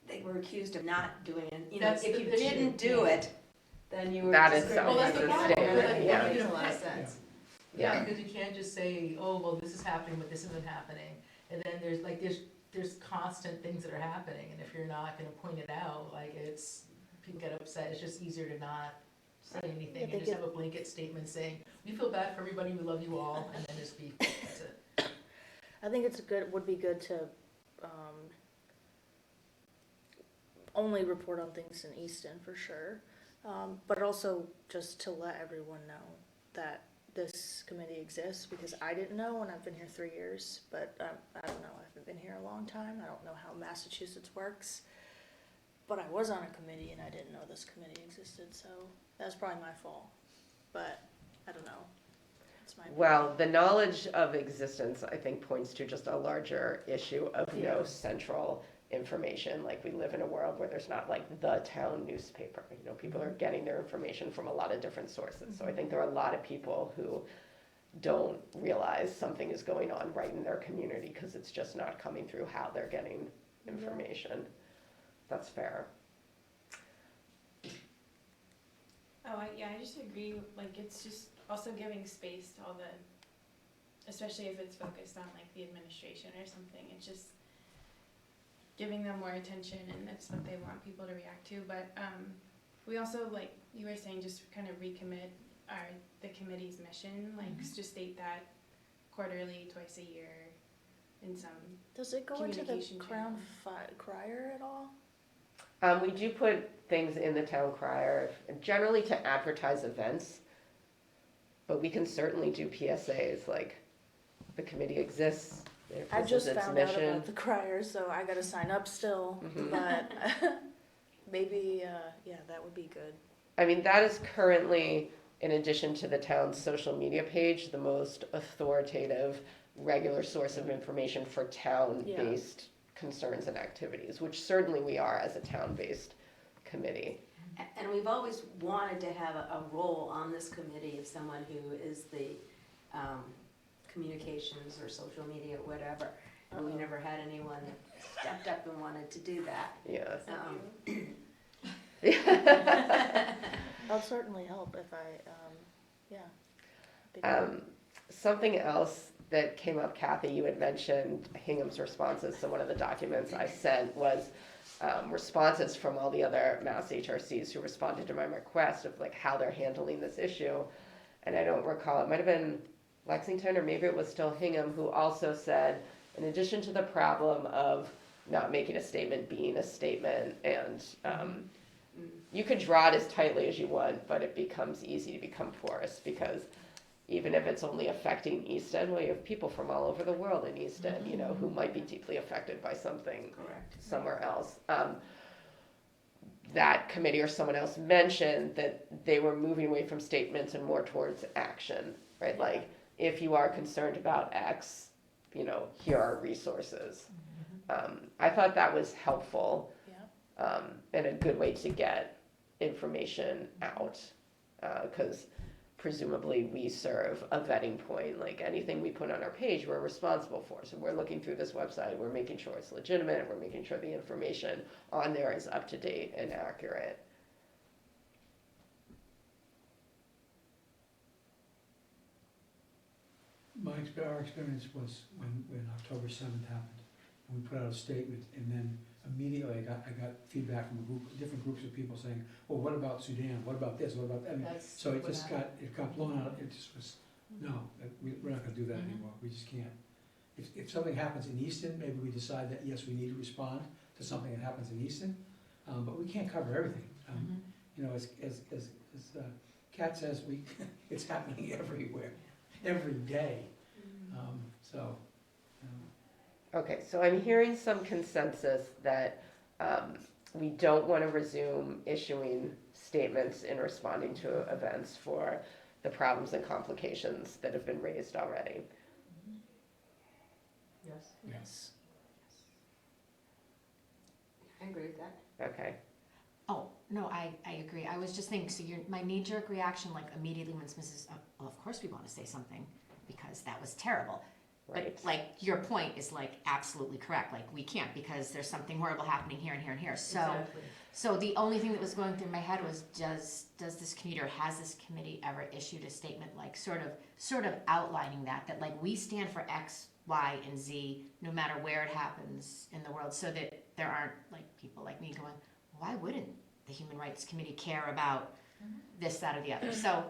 they were accused of not doing it. You know, That's if you the issue. didn't do it, then you were That is discriminating. Well, that's the problem. statement, yeah. That makes a lot of sense. Yeah, because you can't just say, oh, well, this is happening, but this isn't happening, and then there's constant things that are happening, and if you're not gonna point it out, like, it's, people get upset, it's just easier to not say anything, and just have a blanket statement saying, we feel bad for everybody, we love you all, and then just be, that's it. I think would be good to only report on things in Easton for sure, but also just to let everyone know that this committee exists, because I didn't know, and I've been here 3 years, but I don't know, I haven't been here a long time, I don't know how Massachusetts works, but I was on a committee and I didn't know this committee existed, so that's probably my fault, but I don't know. Well, the knowledge of existence, I think, points to just a larger issue of no central information. Like, we live in a world where there's not like the town newspaper. You know, people are getting their information from a lot of different sources. So I think there are a lot of people who don't realize something is going on right in their community because it's just not coming through how they're getting information. That's fair. Oh, I just agree, like, it's just also giving space to all the, especially if it's focused on like the administration or something, it's just giving them more attention, and that's what they want people to react to, but we also, like you were saying, just kind of recommit the committee's mission, like just state that quarterly, twice a year, in some. Does it go into the communication Crown Crier at all? We do put things in the town crier, generally to advertise events, but we can certainly do PSAs, like, the committee exists, I this just is its found out mission. about the crier, so I gotta sign up still, but maybe, that would be good. I mean, that is currently, in addition to the town's social media page, the most authoritative, regular source of information for town-based concerns and activities, which certainly we are as a town-based committee. And we've always wanted to have a role on this committee of someone who is the communications or social media, whatever. and we never had anyone that stepped up and wanted to do that. Yeah. I'll certainly help if I, yeah. Be great. Something else that came up, Kathy, you had mentioned Hingham's responses. So one of the documents I sent was responses from all the other Mass HRCs who responded to my request of like how they're handling this issue. And I don't recall, it might have been Lexington or maybe it was still Hingham who also said, in addition to the problem of not making a statement being a statement, and you can draw it as tightly as you want, but it becomes easy to become porous because even if it's only affecting Easton, well, you have people from all over the world in Easton, you know, who might be deeply affected by something somewhere else. That committee or someone else mentioned that they were moving away from statements and more towards action, right? Like, if you are concerned about X, you know, here are resources. I thought that was helpful and a good way to get information out because presumably we serve a vetting point. Like anything we put on our page, we're responsible for. So we're looking through this website, we're making sure it's legitimate, we're making sure the information on there is up to date and accurate. Our experience was when October 7th happened, and we put out a statement, and then immediately I got feedback from different groups of people saying, well, what about Sudan? What about this? What about that? I mean, so it just got blown out. It just was, no, we're not gonna do that anymore. We just can't. If something happens in Easton, maybe we decide that, yes, we need to respond to something that happens in Easton, but we can't cover everything. You know, as Kat says, it's happening everywhere, every day. Okay, so I'm hearing some consensus that we don't want to resume issuing statements in responding to events for the problems and complications that have been raised already. Yes. Yes. I agree with that. Okay. Oh, no, I agree. I was just thinking, so my knee-jerk reaction, like immediately when Mrs. Well, of course we want to say something because that was terrible. Right. But like your point is like absolutely correct. Like we can't because there's something horrible happening here and here and here. So, Exactly. so the only thing that was going through my head was does this committee or has this committee ever issued a statement like sort of outlining that like we stand for X, Y, and Z no matter where it happens in the world, so that there aren't like people like me going, why wouldn't the Human Rights Committee care about this, that, or the other? So,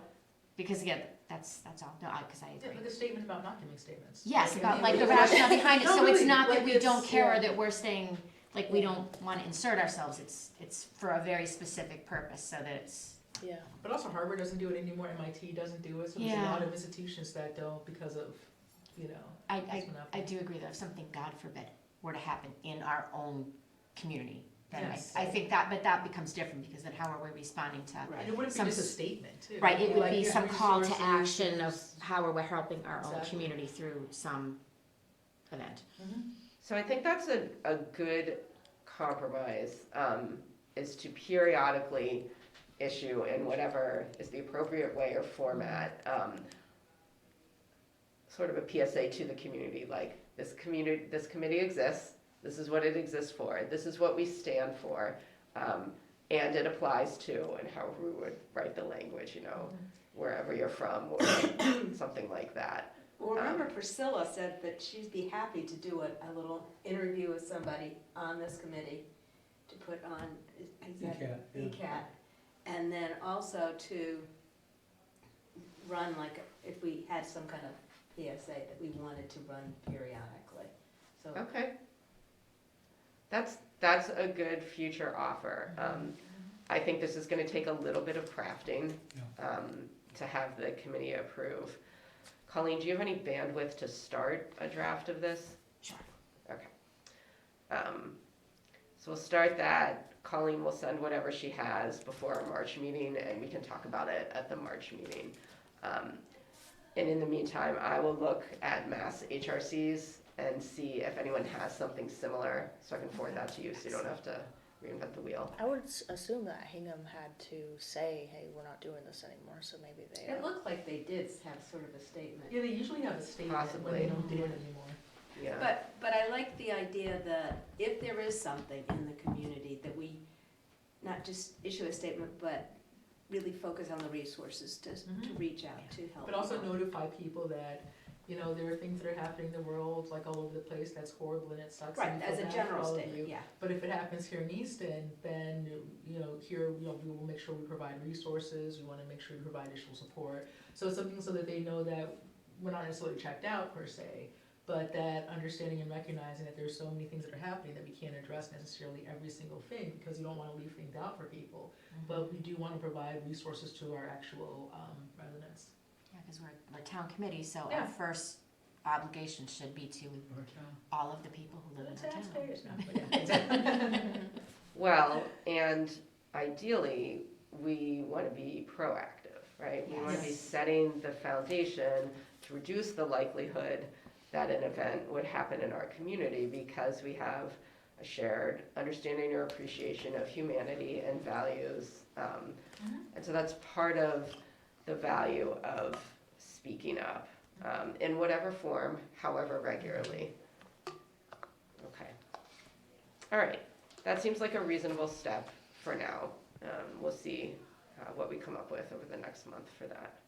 because again, that's all. No, because I agree. Like a statement about not giving statements. Yes, about like the rationale behind it. No, So it's really, not that like we it's- don't care or yeah. that we're saying like we don't want to insert ourselves. It's for a very specific purpose, so that it's. Yeah. But also Harvard doesn't do it anymore, MIT doesn't do it, so there's a Yeah. lot of institutions that don't because of, you know. I what's been happening. do agree that if something, God forbid, were to happen in our own community, then Yes. I think that, but that becomes different because then how are we responding to? And it wouldn't be Some just a s- statement too. Right, it would Like, be here's some call to resources, action of here's- how we're helping our own Exactly. community through some event. So I think that's a good compromise, is to periodically issue in whatever is the appropriate way or format, sort of a PSA to the community, like this committee exists, this is what it exists for, this is what we stand for, and it applies to, and however we would write the language, you know, wherever you're from, or something like that. Well, remember Priscilla said that she'd be happy to do a little interview with somebody on this committee to put on, is that ECAT, yeah. ECAT? And then also to run like, if we had some kind of PSA that we wanted to run periodically, so. Okay. That's a good future offer. I think this is gonna take a little bit of crafting, to have the committee approve. Colleen, do you have any bandwidth to start a draft of this? Sure. Okay. So we'll start that. Colleen will send whatever she has before our March meeting, and we can talk about it at the March meeting. And in the meantime, I will look at Mass HRCs and see if anyone has something similar, so I can forward that to you, so you don't have to reinvent the wheel. I would assume that Hingham had to say, hey, we're not doing this anymore, so maybe they. It looked like they did have sort of a statement. Yeah, they usually have a statement when Possibly. they don't do it anymore. Yeah. But I like the idea that if there is something in the community, that we not just issue a statement, but really focus on the resources to reach out to help. But also people. notify people that, you know, there are things that are happening in the world, like all over the place, that's horrible and it sucks. Right, and we as feel a bad for general all of statement, you. yeah. But if it happens here in Easton, then, you know, here, you know, we will make sure we provide resources, we wanna make sure we provide additional support. So it's something so that they know that we're not necessarily checked out per se, but that understanding and recognizing that there's so many things that are happening that we can't address necessarily every single thing, because you don't wanna leave things out for people. But we do wanna provide resources to our actual, residents. Yeah, because we're a town committee, so Yeah. our first obligation should be to Our town. all of the people who live in our town. Taxpayers now, but yeah, exactly. Well, and ideally, we want to be proactive, right? We want to be Yes. setting the foundation to reduce the likelihood that an event would happen in our community because we have a shared understanding or appreciation of humanity and values. And so that's part of the value of speaking up in whatever form, however regularly. Okay. All right. That seems like a reasonable step for now. We'll see what we come up with over the next month for that.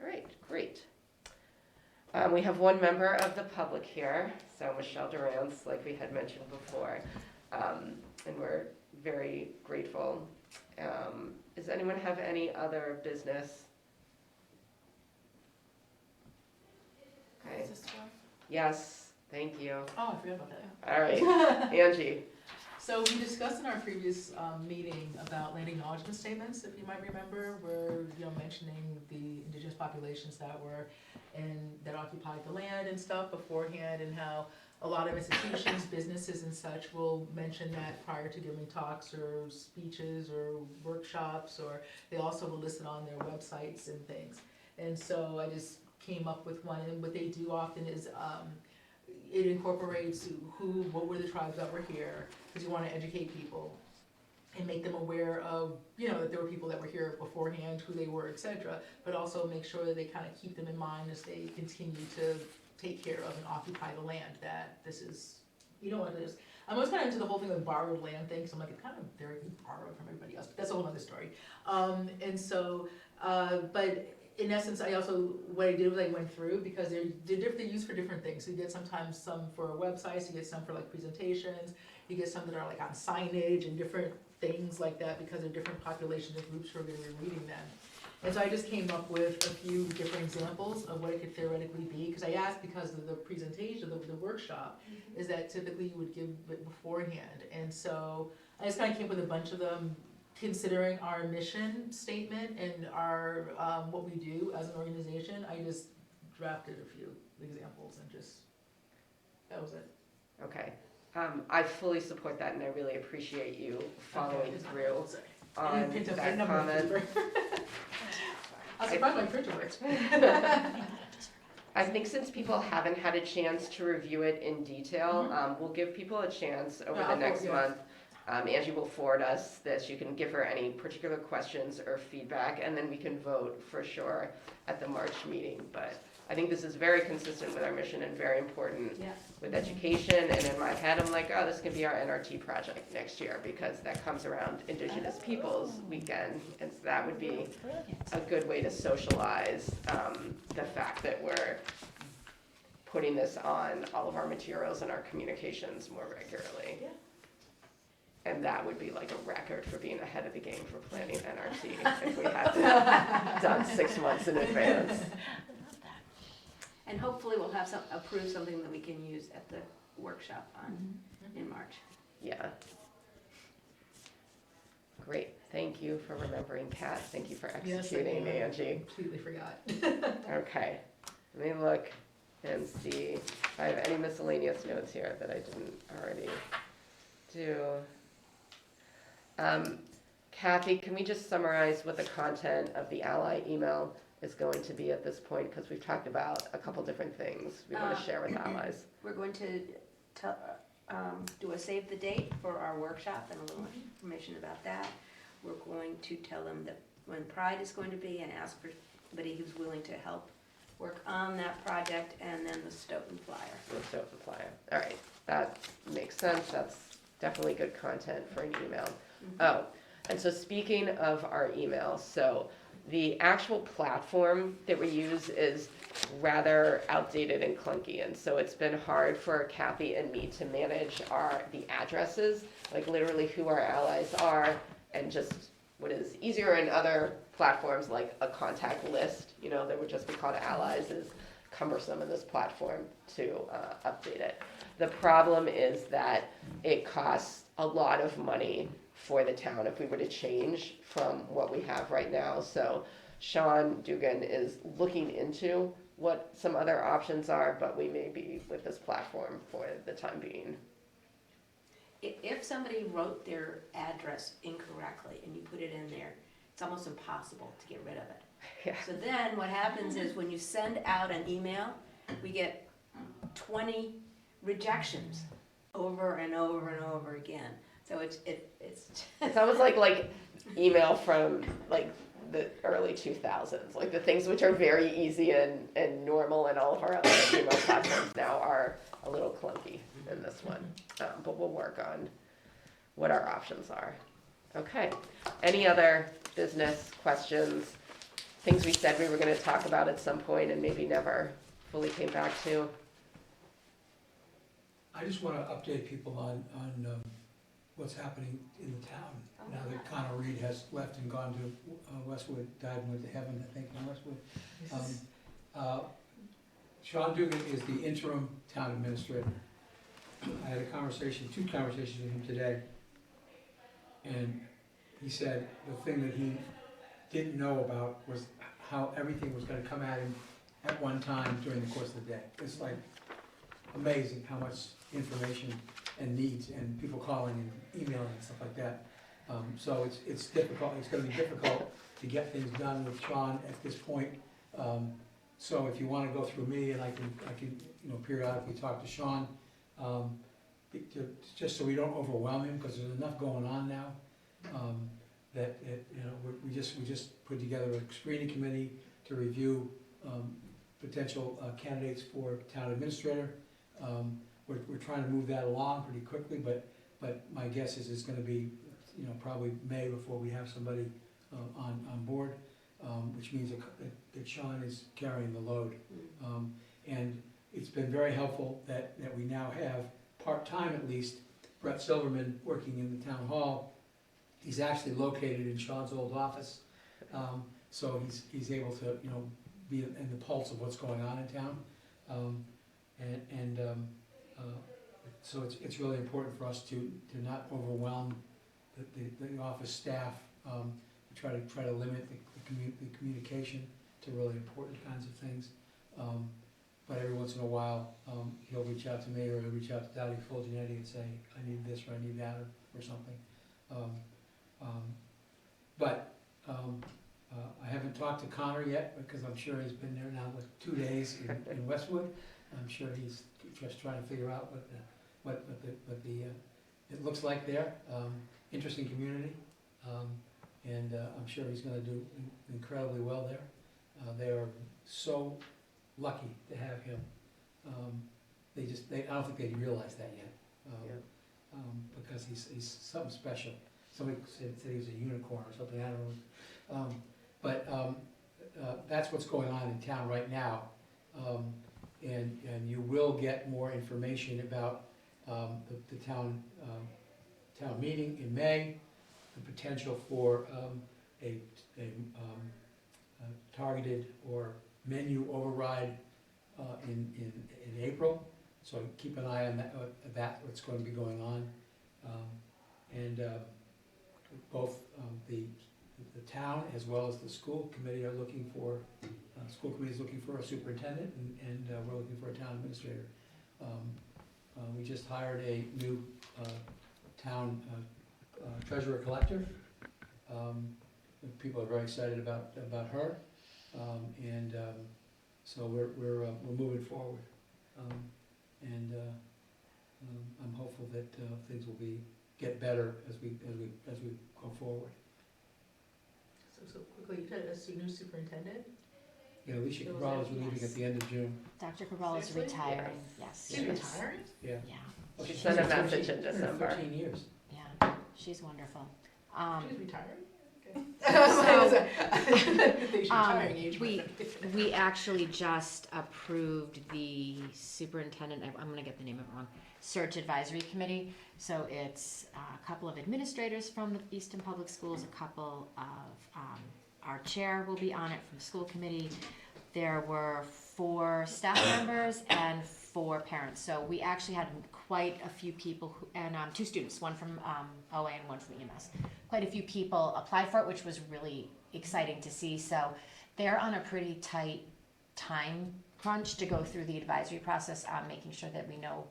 All right, great. We have one member of the public here, so Michelle Durance, like we had mentioned before, and we're very grateful. Does anyone have any other business? Okay. Is this for? Yes, thank you. Oh, I forgot about that. All right, Angie. So we discussed in our previous meeting about land acknowledgement statements, if you might remember, where, you know, mentioning the indigenous populations that were that occupied the land and stuff beforehand, and how a lot of institutions, businesses and such will mention that prior to giving talks or speeches or workshops, or they also will list it on their websites and things. And so I just came up with one, and what they do often is it incorporates what were the tribes that were here, because you want to educate people and make them aware of, you know, that there were people that were here beforehand, who they were, etc. But also make sure that they kind of keep them in mind as they continue to take care of and occupy the land, that this is, you know what it is. I'm always kind of into the whole thing with borrowed land thing, so I'm like, it's kind of very borrowed from everybody else, but that's a whole other story. And so, but in essence, what I did was I went through, because they're used for different things. So you get sometimes some for websites, you get some for like presentations, you get some that are like on signage and different things like that, because there are different populations and groups who are gonna be reading them. And so I just came up with a few different examples of what it could theoretically be, because I asked, because of the presentation, the workshop, is that typically you would give it beforehand. And so I just kind of came up with a bunch of them, considering our mission statement and our, what we do as an organization. I just drafted a few examples and that was it. Okay. I fully support that, and I really appreciate you following through I on didn't print up that number of comment. paper. I was surprised my printer works. I think since people haven't had a chance to review it in detail, we'll give people a chance over the next month. Angie will forward us this. You can give her any particular questions or feedback, and then we can vote for sure at the March meeting. But I think this is very consistent with our mission and very important with education. And in my head, I'm like, oh, this can be our NRT project next year, because that comes around Indigenous Peoples Weekend. And so that would be a good way to socialize the fact that we're putting this on all of our materials and our communications more regularly. Yeah. And that would be like a record for being ahead of the game for planning NRT if we had it done 6 months in advance. And hopefully we'll have approve something that we can use at the workshop in March. Yeah. Great. Thank you for remembering, Kat. Thank you for executing, Angie. Completely forgot. Okay. Let me look and see if I have any miscellaneous notes here that I didn't already do. Kathy, can we just summarize what the content of the Ally email is going to be at this point? Because we've talked about a couple different things we want to share with allies. We're going to do a save the date for our workshop and a little information about that. We're going to tell them that when Pride is going to be, and ask for somebody who's willing to help work on that project and then the Stoughton flyer. Let's do it with flyer. All right, that makes sense. That's definitely good content for an email. Oh, and so speaking of our email, so the actual platform that we use is rather outdated and clunky, and so it's been hard for Kathy and me to manage the addresses, like literally who our allies are, and just what is easier in other platforms like a contact list, that would just be called allies, is cumbersome in this platform to update it. The problem is that it costs a lot of money for the town if we were to change from what we have right now. So Sean Dugan is looking into what some other options are, but we may be with this platform for the time being. If somebody wrote their address incorrectly and you put it in there, it's almost impossible to get rid of it. Yeah. So then what happens is when you send out an email, we get 20 rejections over and over and over again. So it's It's almost like email from like the early 2000s, like the things which are very easy and normal in all of our other email platforms now are a little clunky in this one, but we'll work on what our options are. Okay, any other business questions, things we said we were going to talk about at some point and maybe never fully came back to? I just want to update people on what's happening in the town, now that Connor Reed has left and gone to Westwood, died and went to heaven, I think, in Westwood. Sean Dugan is the interim town administrator. I had two conversations with him today, and he said the thing that he didn't know about was how everything was gonna come at him at one time during the course of the day. It's like amazing how much information and needs and people calling and emailing and stuff like that. So it's difficult, it's gonna be difficult to get things done with Sean at this point. So if you wanna go through me, and I can periodically talk to Sean, just so we don't overwhelm him, because there's enough going on now, that we just put together a screening committee to review potential candidates for town administrator. We're trying to move that along pretty quickly, but my guess is it's gonna be, probably May before we have somebody on board, which means that Sean is carrying the load. And it's been very helpful that we now have, part-time at least, Brett Silverman working in the town hall. He's actually located in Sean's old office, so he's able to, be in the pulse of what's going on in town. So it's really important for us to not overwhelm the office staff, to try to limit the communication to really important kinds of things. But every once in a while, he'll reach out to me, or he'll reach out to Dottie Fulginetti and say, I need this, or I need that, or something. I haven't talked to Connor yet, because I'm sure he's been there now like 2 days in Westwood. I'm sure he's just trying to figure out what it looks like there. Interesting community, and I'm sure he's going to do incredibly well there. They are so lucky to have him. I don't think they realize that yet, because he's something special. Somebody said he was a unicorn or something, I don't know. But that's what's going on in town right now. And you will get more information about the town meeting in May, the potential for a targeted or menu override in April. So keep an eye on that what's going to be going on. Both the town as well as the school committee are looking for, school committee is looking for a superintendent, and we're looking for a town administrator. We just hired a new town treasurer collector. People are very excited about her, so we're moving forward, I'm hopeful that things will get better as we go forward. So quickly, you said a new superintendent? Yeah, Alicia So was Cabral that- is leaving at the end of June. Dr. Cabral is Seriously? retiring, yes. She's she's- retiring? Yeah. Yeah, Well, She she's sent a been here message in 13 December. 13 years. yeah, she's wonderful. She's retiring? So, She's retiring age. we actually just approved the superintendent, I'm gonna get the name of it wrong, search advisory committee. So it's a couple of administrators from the Easton Public Schools, a couple of, our chair will be on it from the school committee. There were 4 staff members and 4 parents. So we actually had quite a few people who, and 2 students, one from OA and one from EMS. Quite a few people applied for it, which was really exciting to see. So they're on a pretty tight time crunch to go through the advisory process, making sure that we know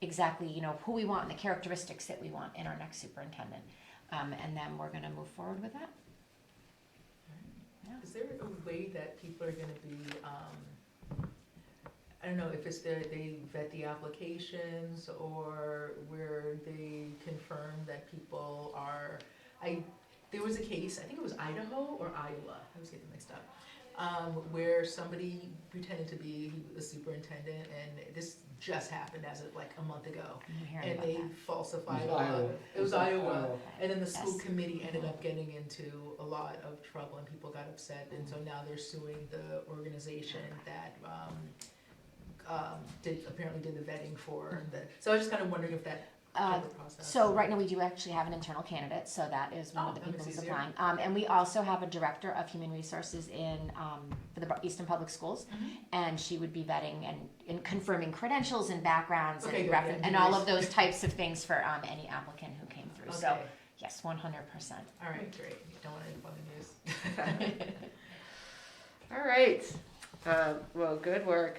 exactly, who we want and the characteristics that we want in our next superintendent. And then we're gonna move forward with that. Is there a way that people are gonna be, I don't know, if it's they vet the applications or where they confirm that people are, there was a case, I think it was Idaho or Iowa, I was getting mixed up, where somebody pretended to be a superintendent, and this just happened as of like a month ago. I'm hearing And about they that. falsified It a was lot. Iowa. It was Iowa. And then the Yes. school committee ended up getting into a lot of trouble and people got upset. And so now they're suing the organization that apparently did the vetting for the, so I was just kind of wondering if that type of process. So right now we do actually have an internal candidate, so that is one of the Oh, that people makes who's it easier. applying. And we also have a director of human resources for the Easton Public Schools, Mhm. and she would be vetting and confirming credentials and backgrounds Okay, and good, reference yeah, and all nice. of those types of things for any applicant who came through. So Okay, yes, 100%. all right, great. Don't want to end on the news. All right. Well, good work,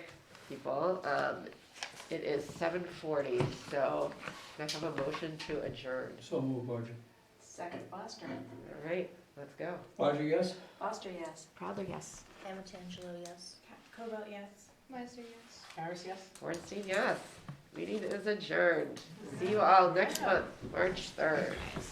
people. It is 7:40, so can I have a motion to adjourn? So move, Barger. Second, Foster. All right, let's go. Barger, yes? Foster, yes. Proudly, yes. Amatangelo, yes. Cobalt, yes. Meister, yes. Paris, yes? Ornstein, yes. Meeting is adjourned. See you all next month, March 3rd.